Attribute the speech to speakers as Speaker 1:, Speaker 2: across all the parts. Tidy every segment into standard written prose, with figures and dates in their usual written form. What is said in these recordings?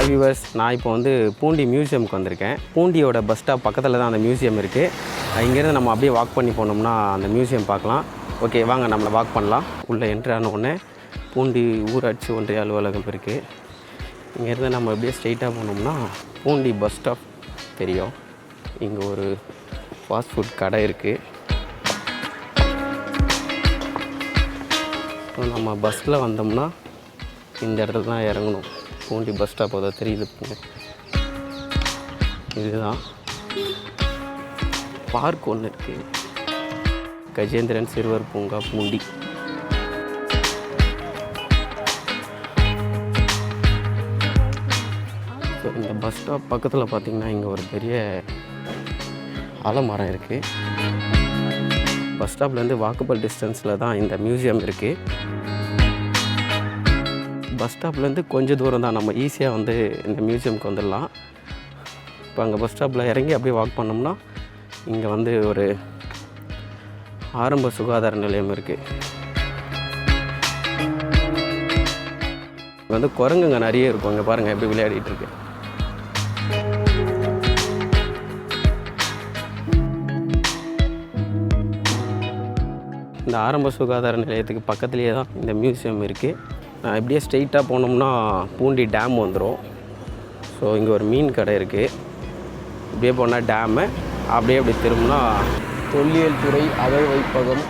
Speaker 1: Hi viewers, நான் இப்போ வந்து பூண்டி மியூசியமுக்கு வந்திருக்கேன். பூண்டியோட பஸ் ஸ்டாப் பக்கத்தில் தான் அந்த மியூசியம் இருக்குது. இங்கேருந்து நம்ம அப்படியே வாக் பண்ணி போனோம்னா அந்த மியூசியம் பார்க்கலாம். ஓகே, வாங்க நம்மளை வாக் பண்ணலாம். உள்ளே என்ட்ரு ஆன உடனே பூண்டி ஊராட்சி ஒன்றிய அலுவலகம் இருக்குது. இங்கேருந்து நம்ம அப்படியே ஸ்ட்ரெயிட்டாக போனோம்னா பூண்டி பஸ் ஸ்டாப் தெரியும். இங்கே ஒரு ஃபாஸ்ட் ஃபுட் கடை இருக்குது. ஸோ நம்ம பஸ்ஸில் வந்தோம்னா இந்த இடத்துல தான் இறங்கணும். பூண்டி பஸ் ஸ்டாப் அதை தெரியுது. இதுதான் பார்க் ஒன்று இருக்குது, கஜேந்திரன் சிறுவர் பூங்கா பூண்டி. ஸோ இந்த பஸ் ஸ்டாப் பக்கத்தில் பார்த்திங்கன்னா இங்கே ஒரு பெரிய ஆலமரம் இருக்குது. பஸ் ஸ்டாப்லேருந்து வாக்கபிள் டிஸ்டன்ஸில் தான் இந்த மியூசியம் இருக்குது. பஸ் ஸ்டாப்லேருந்து கொஞ்சம் தூரம் தான், நம்ம ஈஸியாக வந்து இந்த மியூசியமுக்கு வந்துடலாம். இப்போ அங்கே பஸ் ஸ்டாப்பில் இறங்கி அப்படியே வாக் பண்ணோம்னா இங்கே வந்து ஒரு ஆரம்ப சுகாதார நிலையம் இருக்குது. இங்கே வந்து குரங்குங்க நிறைய இருக்கும். இங்கே பாருங்கள் எப்படி விளையாடிட்டு இருக்கு. இந்த ஆரம்ப சுகாதார நிலையத்துக்கு பக்கத்துலேயே தான் இந்த மியூசியம் இருக்குது. இப்படியே ஸ்ட்ரெயிட்டாக போனோம்னா பூண்டி டேம் வந்துடும். ஸோ இங்கே ஒரு மீன் கடை இருக்குது. இப்படியே போனால் டேமு, அப்படியே அப்படி திரும்பினா தொல்லியல் துறை அகழ் வைப்பகம்.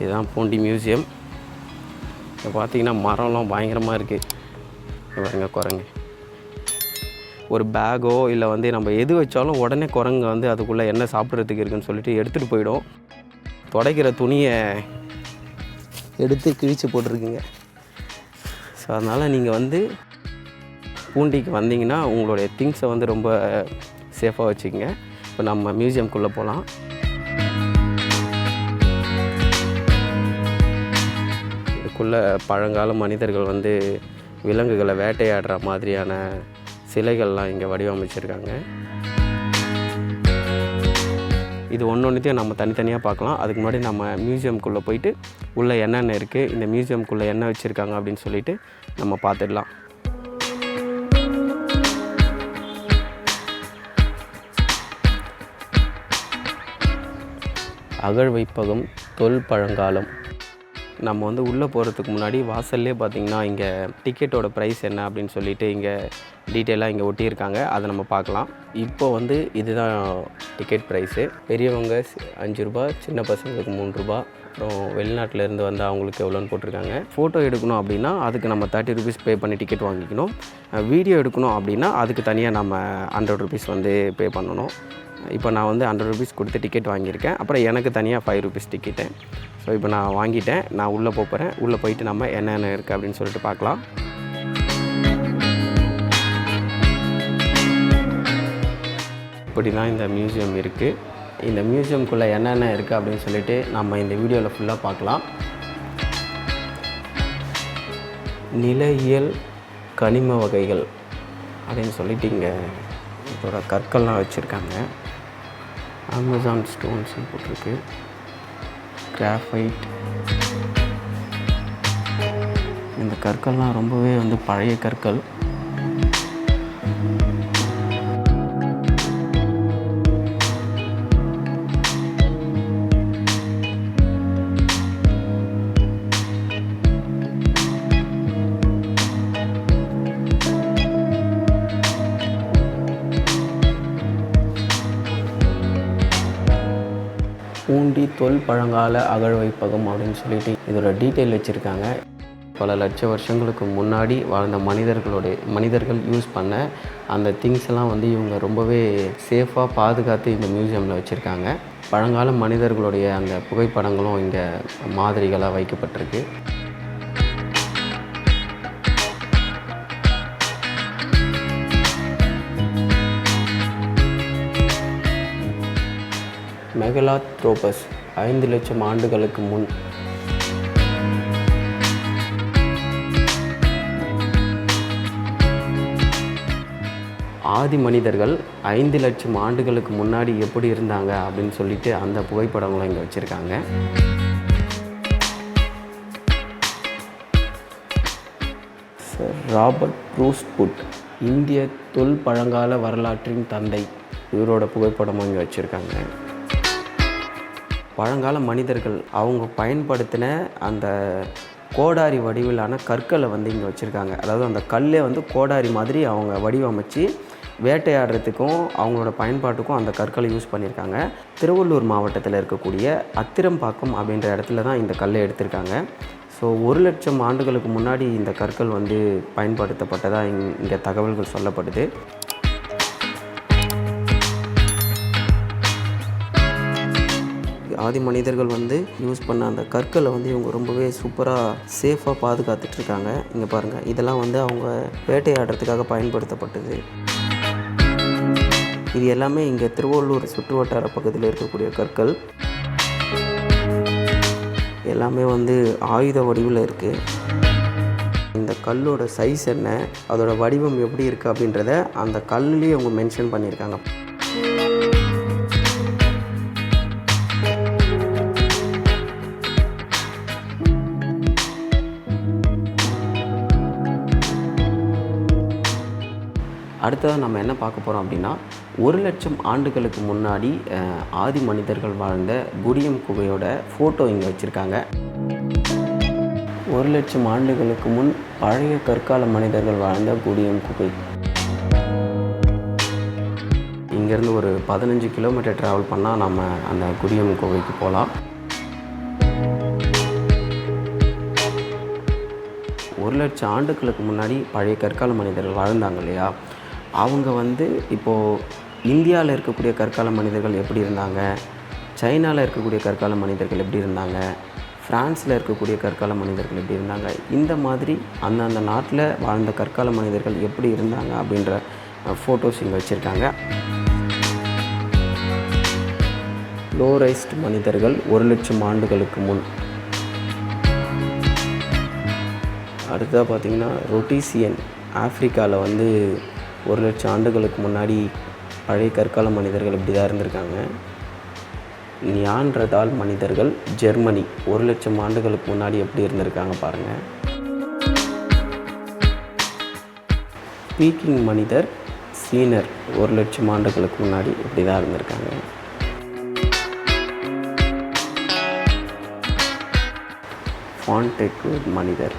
Speaker 1: இதுதான் பூண்டி மியூசியம். இப்போ பார்த்தீங்கன்னா மரம்லாம் பயங்கரமாக இருக்குது. பாருங்க குரங்கு. ஒரு பேக்கோ இல்லை வந்து நம்ம எது வச்சாலும் உடனே குரங்கு வந்து அதுக்குள்ளே என்ன சாப்பிட்றதுக்கு இருக்குன்னு சொல்லிட்டு எடுத்துகிட்டு போயிடும். துடைக்கிற துணியை எடுத்து கிழிச்சு போட்டிருக்குங்க. ஸோ அதனால் நீங்கள் வந்து பூண்டிக்கு வந்தீங்கன்னா உங்களுடைய திங்ஸை வந்து ரொம்ப சேஃபாக வச்சுக்கோங்க. இப்போ நம்ம மியூசியம்குள்ளே போகலாம். இதுக்குள்ளே பழங்கால மனிதர்கள் வந்து விலங்குகளை வேட்டையாடுற மாதிரியான சிலைகள்லாம் இங்கே வடிவமைச்சிருக்காங்க. இது ஒன்றையும் நம்ம தனித்தனியாக பார்க்கலாம். அதுக்கு முன்னாடி நம்ம மியூசியம்குள்ளே போயிட்டு உள்ளே என்னென்ன இருக்குது, இந்த மியூசியம்குள்ளே என்ன வச்சுருக்காங்க அப்படின்னு சொல்லிட்டு நம்ம பார்த்துடலாம். அகழ் வைப்பகம் தொல் பழங்காலம். நம்ம வந்து உள்ளே போகிறதுக்கு முன்னாடி வாசல்லே பார்த்திங்கன்னா இங்கே டிக்கெட்டோட ப்ரைஸ் என்ன அப்படின்னு சொல்லிட்டு இங்கே டீட்டெயிலாக இங்கே ஒட்டியிருக்காங்க. அதை நம்ம பார்க்கலாம். இப்போ வந்து இதுதான் டிக்கெட் ப்ரைஸு. பெரியவங்க 5 ரூபா, சின்ன பசங்களுக்கு 3 ரூபா, அப்புறம் வெளிநாட்டிலேருந்து வந்து அவங்களுக்கு எவ்வளோன்னு போட்டிருக்காங்க. ஃபோட்டோ எடுக்கணும் அப்படின்னா அதுக்கு நம்ம 30 ருபீஸ் பே பண்ணி டிக்கெட் வாங்கிக்கணும். வீடியோ எடுக்கணும் அப்படின்னா அதுக்கு தனியாக நம்ம 100 ருபீஸ் வந்து பே பண்ணணும். இப்போ நான் வந்து 100 ருபீஸ் கொடுத்து டிக்கெட் வாங்கியிருக்கேன். அப்புறம் எனக்கு தனியாக 5 ருபீஸ் டிக்கெட்டு. ஸோ இப்போ நான் வாங்கிட்டேன். நான் உள்ளே போகிறேன். உள்ளே போயிட்டு நம்ம என்னென்ன இருக்குது அப்படின்னு சொல்லிட்டு பார்க்கலாம். இப்படி தான் இந்த மியூசியம் இருக்குது. இந்த மியூசியம்குள்ளே என்னென்ன இருக்குது அப்படின்னு சொல்லிட்டு நம்ம இந்த வீடியோவில் ஃபுல்லாக பார்க்கலாம். நிலையியல் கனிம வகைகள் அப்படின்னு சொல்லிட்டு இங்கே இதோட கற்கள்லாம் வச்சுருக்காங்க. அமேசான் ஸ்டோன்ஸ் போட்டிருக்கு, கிராஃபைட். இந்த கற்கள்லாம் ரொம்பவே வந்து பழைய கற்கள். பூண்டி தொல் பழங்கால அகழ் வைப்பகம் அப்படின்னு சொல்லிட்டு இதோட டீட்டெயில் வச்சுருக்காங்க. பல லட்ச வருஷங்களுக்கு முன்னாடி வாழ்ந்த மனிதர்கள் யூஸ் பண்ண அந்த திங்ஸ் எல்லாம் வந்து இவங்க ரொம்பவே சேஃபாக பாதுகாத்து இந்த மியூசியமில் வச்சுருக்காங்க. பழங்கால மனிதர்களுடைய அந்த புகைப்படங்களும் இங்கே மாதிரிகளாக வைக்கப்பட்டிருக்கு. மெகலாத்ரோபஸ் 5 லட்சம் ஆண்டுகளுக்கு முன் ஆதி மனிதர்கள் 5 லட்சம் ஆண்டுகளுக்கு முன்னாடி எப்படி இருந்தாங்க அப்படின்னு சொல்லிட்டு அந்த புகைப்படங்களும் இங்கே வச்சுருக்காங்க. ராபர்ட் ப்ரூஸ் புட், இந்திய தொல் பழங்கால வரலாற்றின் தந்தை. இவரோட புகைப்படமும் இங்கே வச்சுருக்காங்க. பழங்கால மனிதர்கள் அவங்க பயன்படுத்தின அந்த கோடாரி வடிவிலான கற்களை வந்து இங்கே வச்சுருக்காங்க. அதாவது அந்த கல்லே வந்து கோடாரி மாதிரி அவங்க வடிவமைச்சு வேட்டையாடுறதுக்கும் அவங்களோட பயன்பாட்டுக்கும் அந்த கற்களை யூஸ் பண்ணியிருக்காங்க. திருவள்ளூர் மாவட்டத்தில் இருக்கக்கூடிய அத்திரம்பாக்கம் அப்படின்ற இடத்துல தான் இந்த கல்லை எடுத்திருக்காங்க. ஸோ 1,00,000 ஆண்டுகளுக்கு முன்னாடி இந்த கற்கள் வந்து பயன்படுத்தப்பட்டதாக இங்கே தகவல்கள் சொல்லப்படுது. ஆதி மனிதர்கள் வந்து யூஸ் பண்ண அந்த கற்களை வந்து இவங்க ரொம்பவே சூப்பராக சேஃபாக பாதுகாத்துட்ருக்காங்க. இங்கே பாருங்கள், இதெல்லாம் வந்து அவங்க வேட்டையாடுறதுக்காக பயன்படுத்தப்பட்டது. இது எல்லாமே இங்கே திருவள்ளூர் சுற்று வட்டார பக்கத்தில் இருக்கக்கூடிய கற்கள். எல்லாமே வந்து ஆயுத வடிவில் இருக்குது. இந்த கல்லோட சைஸ் என்ன, அதோட வடிவம் எப்படி இருக்குது அப்படின்றத அந்த கல்லுலேயே அவங்க மென்ஷன் பண்ணியிருக்காங்க. அடுத்ததாக நம்ம என்ன பார்க்க போகிறோம் அப்படின்னா, 1,00,000 ஆண்டுகளுக்கு முன்னாடி ஆதி மனிதர்கள் வாழ்ந்த குடியம் குகையோட ஃபோட்டோ இங்கே வச்சுருக்காங்க. 1,00,000 ஆண்டுகளுக்கு முன் பழைய கற்கால மனிதர்கள் வாழ்ந்த குடியம் குகை. இங்கேருந்து ஒரு 15 கிலோமீட்டர் ட்ராவல் பண்ணால் நம்ம அந்த குடியம் குகைக்கு போகலாம். 1,00,000 ஆண்டுகளுக்கு முன்னாடி பழைய கற்கால மனிதர்கள் வாழ்ந்தாங்க இல்லையா, அவங்க வந்து இப்போது இந்தியாவில் இருக்கக்கூடிய கற்கால மனிதர்கள் எப்படி இருந்தாங்க, சைனாவில் இருக்கக்கூடிய கற்கால மனிதர்கள் எப்படி இருந்தாங்க, ஃப்ரான்ஸில் இருக்கக்கூடிய கற்கால மனிதர்கள் எப்படி இருந்தாங்க, இந்த மாதிரி அந்தந்த நாட்டில் வாழ்ந்த கற்கால மனிதர்கள் எப்படி இருந்தாங்க அப்படின்ற ஃபோட்டோஸ் இங்கே வச்சுருக்காங்க. லோரைஸ்ட் மனிதர்கள் 1,00,000 ஆண்டுகளுக்கு முன். அடுத்ததாக பார்த்திங்கன்னா ரொட்டீசியன், ஆஃப்ரிக்காவில் வந்து 1,00,000 ஆண்டுகளுக்கு முன்னாடி பழைய கற்கால மனிதர்கள் இப்படி தான் இருந்திருக்காங்க. நியாண்டர்தால் மனிதர்கள் ஜெர்மனி 1,00,000 ஆண்டுகளுக்கு முன்னாடி எப்படி இருந்திருக்காங்க பாருங்கள். பீக்கிங் மனிதர் சீனர் 1,00,000 ஆண்டுகளுக்கு முன்னாடி இப்படி தான் இருந்திருக்காங்க. ஃபான்டெக்யூட் மனிதர்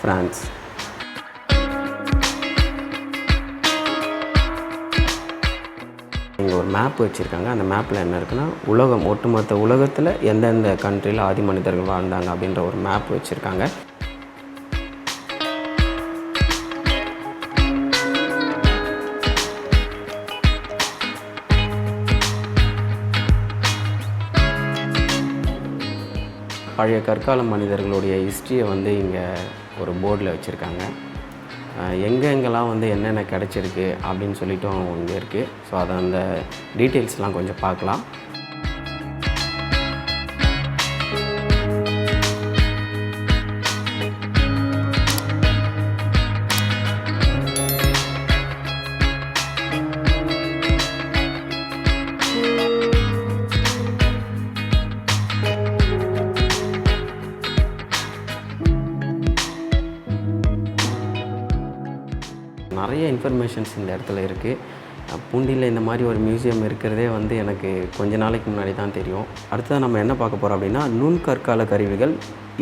Speaker 1: ஃப்ரான்ஸ். இங்கே ஒரு மேப் வச்சுருக்காங்க. அந்த மேப்பில் என்ன இருக்குன்னா, ஒட்டுமொத்த உலகத்தில் எந்தெந்த கண்ட்ரியில் ஆதி மனிதர்கள் வாழ்ந்தாங்க அப்படின்ற ஒரு மேப் வச்சுருக்காங்க. பழைய கற்கால மனிதர்களுடைய ஹிஸ்ட்ரியை வந்து இங்கே ஒரு போர்டில் வச்சுருக்காங்க. எங்கெங்கெல்லாம் வந்து என்னென்ன கிடச்சிருக்கு அப்படின்னு சொல்லிட்டும் இங்கே இருக்குது. ஸோ அதை அந்த டீட்டெயில்ஸ்லாம் கொஞ்சம் பார்க்கலாம். நிறைய இன்ஃபர்மேஷன்ஸ் இந்த இடத்துல இருக்குது. பூண்டியில் இந்த மாதிரி ஒரு மியூசியம் இருக்கிறதே வந்து எனக்கு கொஞ்ச நாளைக்கு முன்னாடி தான் தெரியும். அடுத்தது நம்ம என்ன பார்க்க போகிறோம் அப்படின்னா, நுண்கற்கால கருவிகள்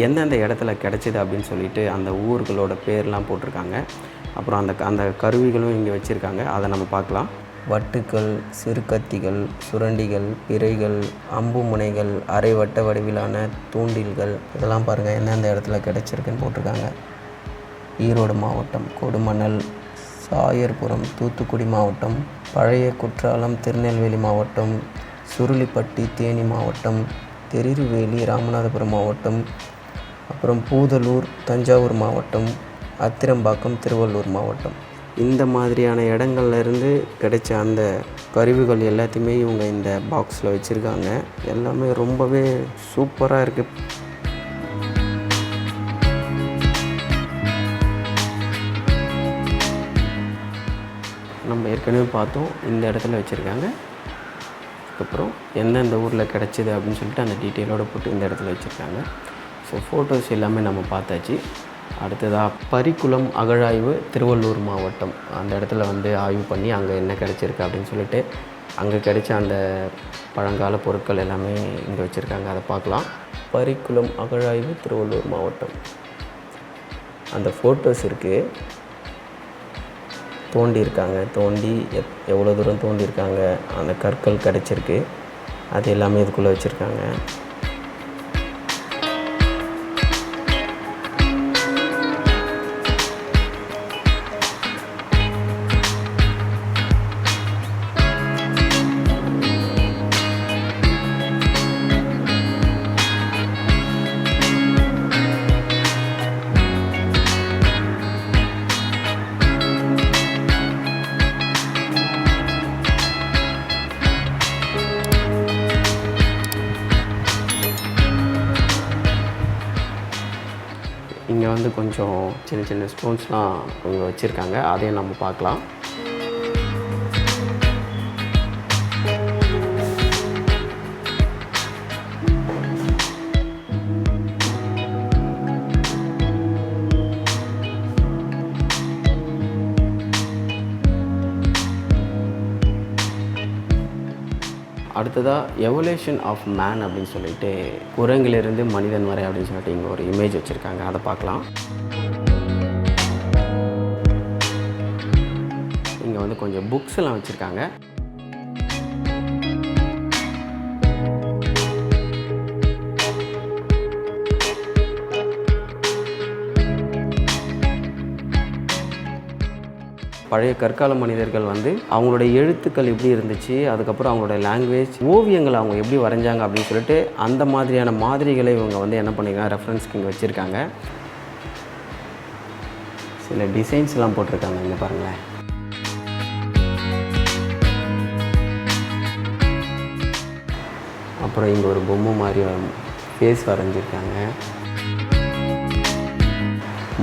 Speaker 1: எந்தெந்த இடத்துல கிடச்சிது அப்படின்னு சொல்லிட்டு அந்த ஊர்களோட பேர்லாம் போட்டிருக்காங்க. அப்புறம் அந்த கருவிகளும் இங்கே வச்சுருக்காங்க. அதை நம்ம பார்க்கலாம். வட்டுக்கள், சிறுகத்திகள், சுரண்டிகள், பிறைகள், அம்பு முனைகள், அரை வட்ட வடிவிலான தூண்டில்கள், இதெல்லாம் பாருங்கள் எந்தெந்த இடத்துல கிடச்சிருக்குன்னு போட்டிருக்காங்க. ஈரோடு மாவட்டம், கொடுமணல், சாயர்புரம் தூத்துக்குடி மாவட்டம், பழைய குற்றாலம் திருநெல்வேலி மாவட்டம், சுருளிப்பட்டி தேனி மாவட்டம், திருநெல்வேலி ராமநாதபுரம் மாவட்டம், அப்புறம் பூதலூர் தஞ்சாவூர் மாவட்டம், அத்திரம்பாக்கம் திருவள்ளூர் மாவட்டம். இந்த மாதிரியான இடங்கள்லேருந்து கிடைச்ச அந்த கருவிகள் எல்லாத்தையுமே இவங்க இந்த பாக்ஸில் வச்சுருக்காங்க. எல்லாமே ரொம்பவே சூப்பராக இருக்குது. நம்ம ஏற்கனவே பார்த்தோம், இந்த இடத்துல வச்சுருக்காங்க. அதுக்கப்புறம் எந்தெந்த ஊரில் கிடச்சிது அப்படின்னு சொல்லிட்டு அந்த டீட்டெயிலோடு போட்டு இந்த இடத்துல வச்சுருக்காங்க. ஸோ ஃபோட்டோஸ் எல்லாமே நம்ம பார்த்தாச்சு. அடுத்ததாக பரிக்குளம் அகழாய்வு திருவள்ளூர் மாவட்டம். அந்த இடத்துல வந்து ஆய்வு பண்ணி அங்கே என்ன கிடச்சிருக்கு அப்படின்னு சொல்லிட்டு அங்கே கிடைச்ச அந்த பழங்கால பொருட்கள் எல்லாமே இங்கே வச்சுருக்காங்க. அதை பார்க்கலாம். பரிக்குளம் அகழாய்வு திருவள்ளூர் மாவட்டம். அந்த ஃபோட்டோஸ் இருக்குது. தோண்டியிருக்காங்க. தோண்டி எவ்வளோ தூரம் தோண்டியிருக்காங்க, அந்த கற்கள் கிடச்சிருக்கு, அது எல்லாமே இதுக்குள்ளே வச்சுருக்காங்க. இங்கே வந்து கொஞ்சம் சின்ன சின்ன ஸ்டோன்ஸ்லாம் இங்கே வச்சுருக்காங்க. அதையும் நம்ம பார்க்கலாம். அடுத்ததாக எவல்யூஷன் ஆஃப் மேன் அப்படின்னு சொல்லிட்டு குரங்கிலிருந்து மனிதன் வரை அப்படின்னு சொல்லிட்டு இங்கே ஒரு இமேஜ் வச்சுருக்காங்க. அதை பார்க்கலாம். இங்கே வந்து கொஞ்சம் புக்ஸ் எல்லாம் வச்சுருக்காங்க. பழைய கற்கால மனிதர்கள் வந்து அவங்களுடைய எழுத்துக்கள் எப்படி இருந்துச்சு, அதுக்கப்புறம் அவங்களோட லாங்குவேஜ், ஓவியங்களை அவங்க எப்படி வரைஞ்சாங்க அப்படின்னு சொல்லிட்டு அந்த மாதிரியான மாதிரிகளை இவங்க வந்து என்ன பண்ணியிருக்காங்க, ரெஃபரன்ஸ்க்கு இங்கே வச்சுருக்காங்க. சில டிசைன்ஸ்லாம் போட்டிருக்காங்க. இங்கே பாருங்களேன். அப்புறம் இங்கே ஒரு பொம்மை மாதிரி ஃபேஸ் வரைஞ்சிருக்காங்க.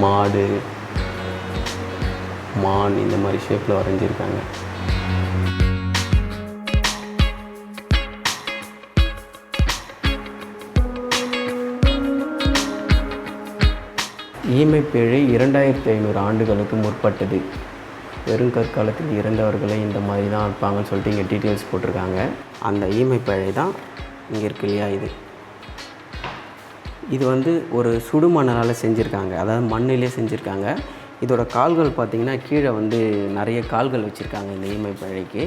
Speaker 1: மாடு, மான் இந்த மாதிரி ஷேப்பில் வரைஞ்சிருக்காங்க. ஈமைப்பேழை 2500 ஆண்டுகளுக்கு முற்பட்டது. வெறும் கற்காலத்தில் இறந்தவர்களை இந்த மாதிரி தான் இருப்பாங்கன்னு சொல்லிட்டு இங்கே டீட்டெயில்ஸ் போட்டிருக்காங்க. அந்த ஈமைப்பேழை தான் இங்கே இருக்கு இல்லையா, இது வந்து ஒரு சுடுமணலால் செஞ்சுருக்காங்க. அதாவது மண்ணிலே செஞ்சுருக்காங்க. இதோட கால்கள் பார்த்திங்கன்னா கீழே வந்து நிறைய கால்கள் வச்சுருக்காங்க. இந்த ஈமைப்பேழைக்கு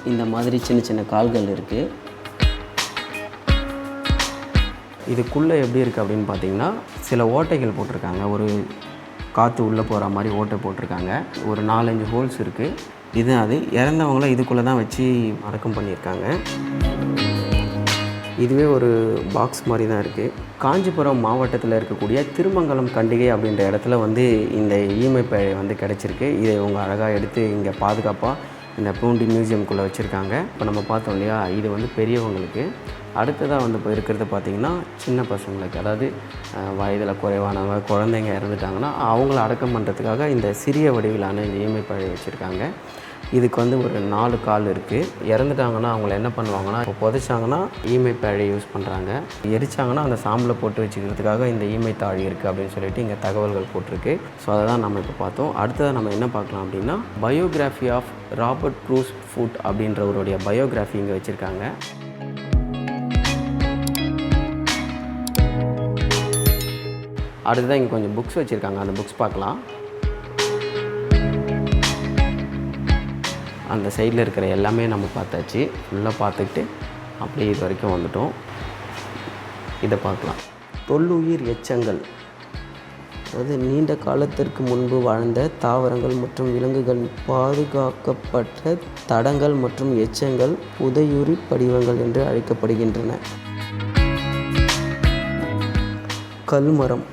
Speaker 1: இந்த மாதிரி சின்ன சின்ன கால்கள் இருக்குது. இதுக்குள்ளே எப்படி இருக்குது அப்படின்னு பார்த்திங்கன்னா சில ஓட்டைகள் போட்டிருக்காங்க. ஒரு காற்று உள்ளே போகிற மாதிரி ஓட்டை போட்டிருக்காங்க. ஒரு 4-5 ஹோல்ஸ் இருக்குது. இது அது இறந்தவங்கள இதுக்குள்ளே தான் வச்சு அடக்கம் பண்ணியிருக்காங்க. இதுவே ஒரு பாக்ஸ் மாதிரி தான் இருக்குது. காஞ்சிபுரம் மாவட்டத்தில் இருக்கக்கூடிய திருமங்கலம் கண்டிகை அப்படின்ற இடத்துல வந்து இந்த ஈமைப்பேழை வந்து கிடச்சிருக்கு. இதை இவங்க அழகாக எடுத்து இங்கே பாதுகாப்பாக இந்த பூண்டி மியூசியம்குள்ளே வச்சுருக்காங்க. இப்போ நம்ம பார்த்தோம் இல்லையா, இது வந்து பெரியவங்களுக்கு. அடுத்ததாக வந்து இப்போ இருக்கிறது பார்த்திங்கன்னா சின்ன பசங்களுக்கு, அதாவது வயதில் குறைவானவங்க, குழந்தைங்க இறந்துட்டாங்கன்னா அவங்கள அடக்கம் பண்ணுறதுக்காக இந்த சிறிய வடிவிலான இந்த ஈமைப்பேழை வச்சுருக்காங்க. இதுக்கு வந்து ஒரு 4 கால் இருக்குது. இறந்துட்டாங்கன்னா அவங்கள என்ன பண்ணுவாங்கன்னா, இப்போ புதைச்சாங்கன்னா ஈமைப்பேழை யூஸ் பண்ணுறாங்க. எரிச்சாங்கன்னா அந்த சாம்பலை போட்டு வச்சுக்கிறதுக்காக இந்த ஈமைத்தாழி இருக்குது அப்படின்னு சொல்லிட்டு இங்கே தகவல்கள் போட்டிருக்கு. ஸோ அதை தான் நம்ம இப்போ பார்த்தோம். அடுத்ததாக நம்ம என்ன பார்க்கலாம் அப்படின்னா, biography of Robert Bruce Foote அப்படின்றவருடைய பயோகிராஃபி இங்கே வச்சுருக்காங்க. அடுத்ததான் இங்கே கொஞ்சம் புக்ஸ் வச்சுருக்காங்க. அந்த புக்ஸ் பார்க்கலாம். அந்த சைடில் இருக்கிற எல்லாமே நம்ம பார்த்தாச்சு. ஃபுல்லாக பார்த்துக்கிட்டு அப்படியே இது வரைக்கும் வந்துட்டோம். இதை பார்க்கலாம். தொல்லுயிர் எச்சங்கள், அதாவது நீண்ட காலத்திற்கு முன்பு வாழ்ந்த தாவரங்கள் மற்றும் விலங்குகள் பாதுகாக்கப்பட்ட தடங்கள் மற்றும் எச்சங்கள் புதையுரி படிவங்கள் என்று அழைக்கப்படுகின்றன. கல் மரம்,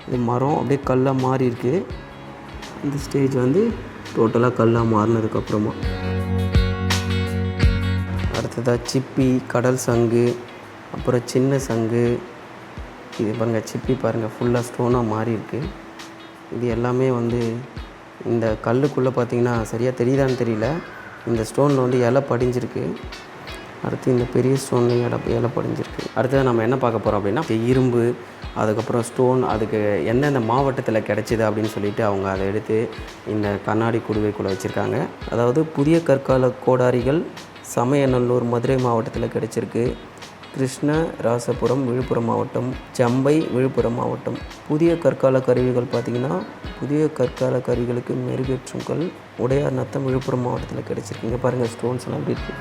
Speaker 1: இது மரம் அப்படியே கல்லாக மாறி இருக்குது. இந்த ஸ்டேஜ் வந்து டோட்டலாக கல்லாக மாறினதுக்கப்புறமா. அடுத்ததாக சிப்பி, கடல் சங்கு, அப்புறம் சின்ன சங்கு. இது பாருங்கள், சிப்பி பாருங்கள் ஃபுல்லாக ஸ்டோனாக மாறி இருக்குது. இது எல்லாமே வந்து இந்த கல்லுக்குள்ளே பார்த்திங்கன்னா சரியாக தெரியுதான்னு தெரியல, இந்த ஸ்டோனில் வந்து இலை படிஞ்சிருக்கு. அடுத்து இந்த பெரிய ஸ்டோன்லேயும் இலை படிஞ்சிருக்கு. அடுத்தது நம்ம என்ன பார்க்க போகிறோம் அப்படின்னா இரும்பு, அதுக்கப்புறம் ஸ்டோன், அதுக்கு எந்தெந்த மாவட்டத்தில் கிடச்சிது அப்படின்னு சொல்லிட்டு அவங்க அதை எடுத்து இந்த கண்ணாடி குடுவைக்குள்ளே வச்சுருக்காங்க. அதாவது புதிய கற்கால கோடாரிகள் சமயநல்லூர் மதுரை மாவட்டத்தில் கிடச்சிருக்கு. கிருஷ்ணராசபுரம் விழுப்புரம் மாவட்டம், ஜம்பை விழுப்புரம் மாவட்டம். புதிய கற்கால கருவிகள் பார்த்திங்கன்னா புதிய கற்கால கருவிகளுக்கு மெருகேற்றும் கல் உடையார் நத்தம் விழுப்புரம் மாவட்டத்தில் கிடச்சிருக்கு. இங்கே பாருங்கள் ஸ்டோன்ஸ்லாம் எப்படி இருக்குது.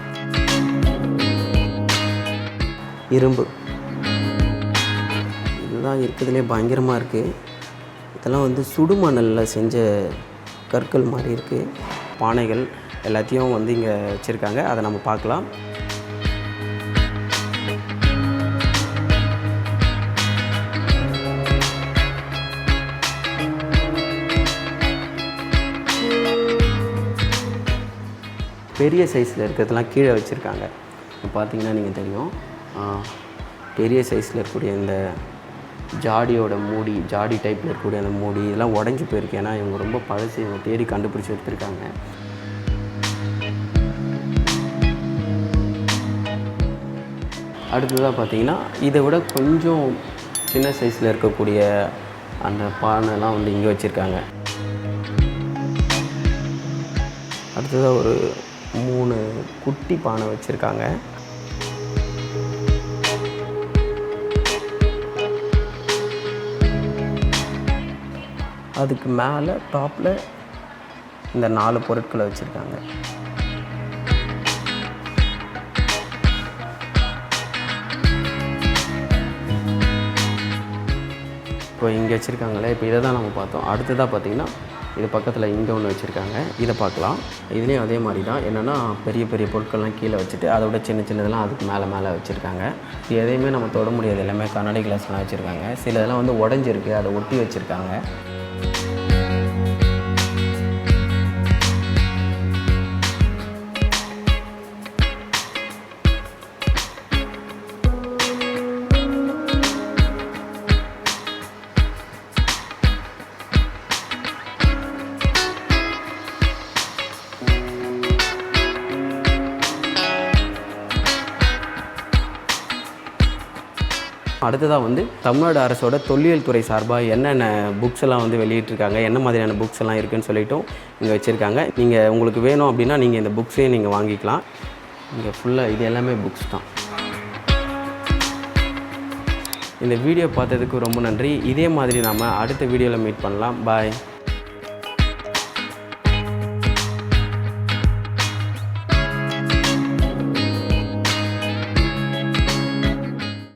Speaker 1: இரும்பு இதுதான் இருக்கிறதுலே பயங்கரமாக இருக்குது. இதெல்லாம் வந்து சுடுமணலில் செஞ்ச கற்கள் மாதிரி இருக்குது. பானைகள் எல்லாத்தையும் வந்து இங்கே வச்சுருக்காங்க, அதை நம்ம பார்க்கலாம். பெரிய சைஸில் இருக்கிறதுலாம் கீழே வச்சுருக்காங்க. இப்போ பார்த்தீங்கன்னா நீங்கள் தெரியும், பெரிய சைஸில் இருக்கக்கூடிய இந்த ஜாடியோட மூடி, ஜாடி டைப்பில் இருக்கக்கூடிய அந்த மூடி இதெல்லாம் உடஞ்சி போயிருக்கு. ஏன்னா இவங்க ரொம்ப பழசு, இவங்க தேடி கண்டுபிடிச்சி எடுத்துருக்காங்க. அடுத்ததாக பார்த்தீங்கன்னா இதை விட கொஞ்சம் சின்ன சைஸில் இருக்கக்கூடிய அந்த பானைலாம் வந்து இங்கே வச்சுருக்காங்க. அடுத்ததாக ஒரு 3 குட்டி பானை வச்சுருக்காங்க. அதுக்கு மேலே டாப்பில் இந்த 4 பொருட்களை வச்சுருக்காங்க. இப்போ இங்கே வச்சுருக்காங்களே, இப்போ இதை தான் நம்ம பார்த்தோம். அடுத்ததாக பார்த்திங்கன்னா இது பக்கத்தில் இங்கே ஒன்று வச்சுருக்காங்க, இதை பார்க்கலாம். இதுலேயும் அதே மாதிரி தான். என்னென்னா பெரிய பெரிய பொருட்கள்லாம் கீழே வச்சுட்டு அதோட சின்ன சின்னதெல்லாம் அதுக்கு மேலே வச்சுருக்காங்க. இது எதையுமே நம்ம தொட முடியாது, எல்லாமே கண்ணாடி கிளாஸ்லாம் வச்சுருக்காங்க. சில இதெல்லாம் வந்து உடஞ்சிருக்கு, அதை ஒட்டி வச்சுருக்காங்க. அடுத்ததாக வந்து தமிழ்நாடு அரசோட தொல்லியல் துறை சார்பாக என்னென்ன புக்ஸ் எல்லாம் வந்து வெளியிட்டிருக்காங்க, என்ன மாதிரியான புக்ஸ் எல்லாம் இருக்குதுன்னு சொல்லிட்டும் இங்கே வச்சுருக்காங்க. நீங்கள் உங்களுக்கு வேணும் அப்படின்னா நீங்கள் இந்த புக்ஸையும் நீங்கள் வாங்கிக்கலாம். இங்கே ஃபுல்லாக இது எல்லாமே புக்ஸ் தான். இந்த வீடியோ பார்த்ததுக்கு ரொம்ப நன்றி. இதே மாதிரி நாம் அடுத்த வீடியோவில் மீட் பண்ணலாம். பாய்.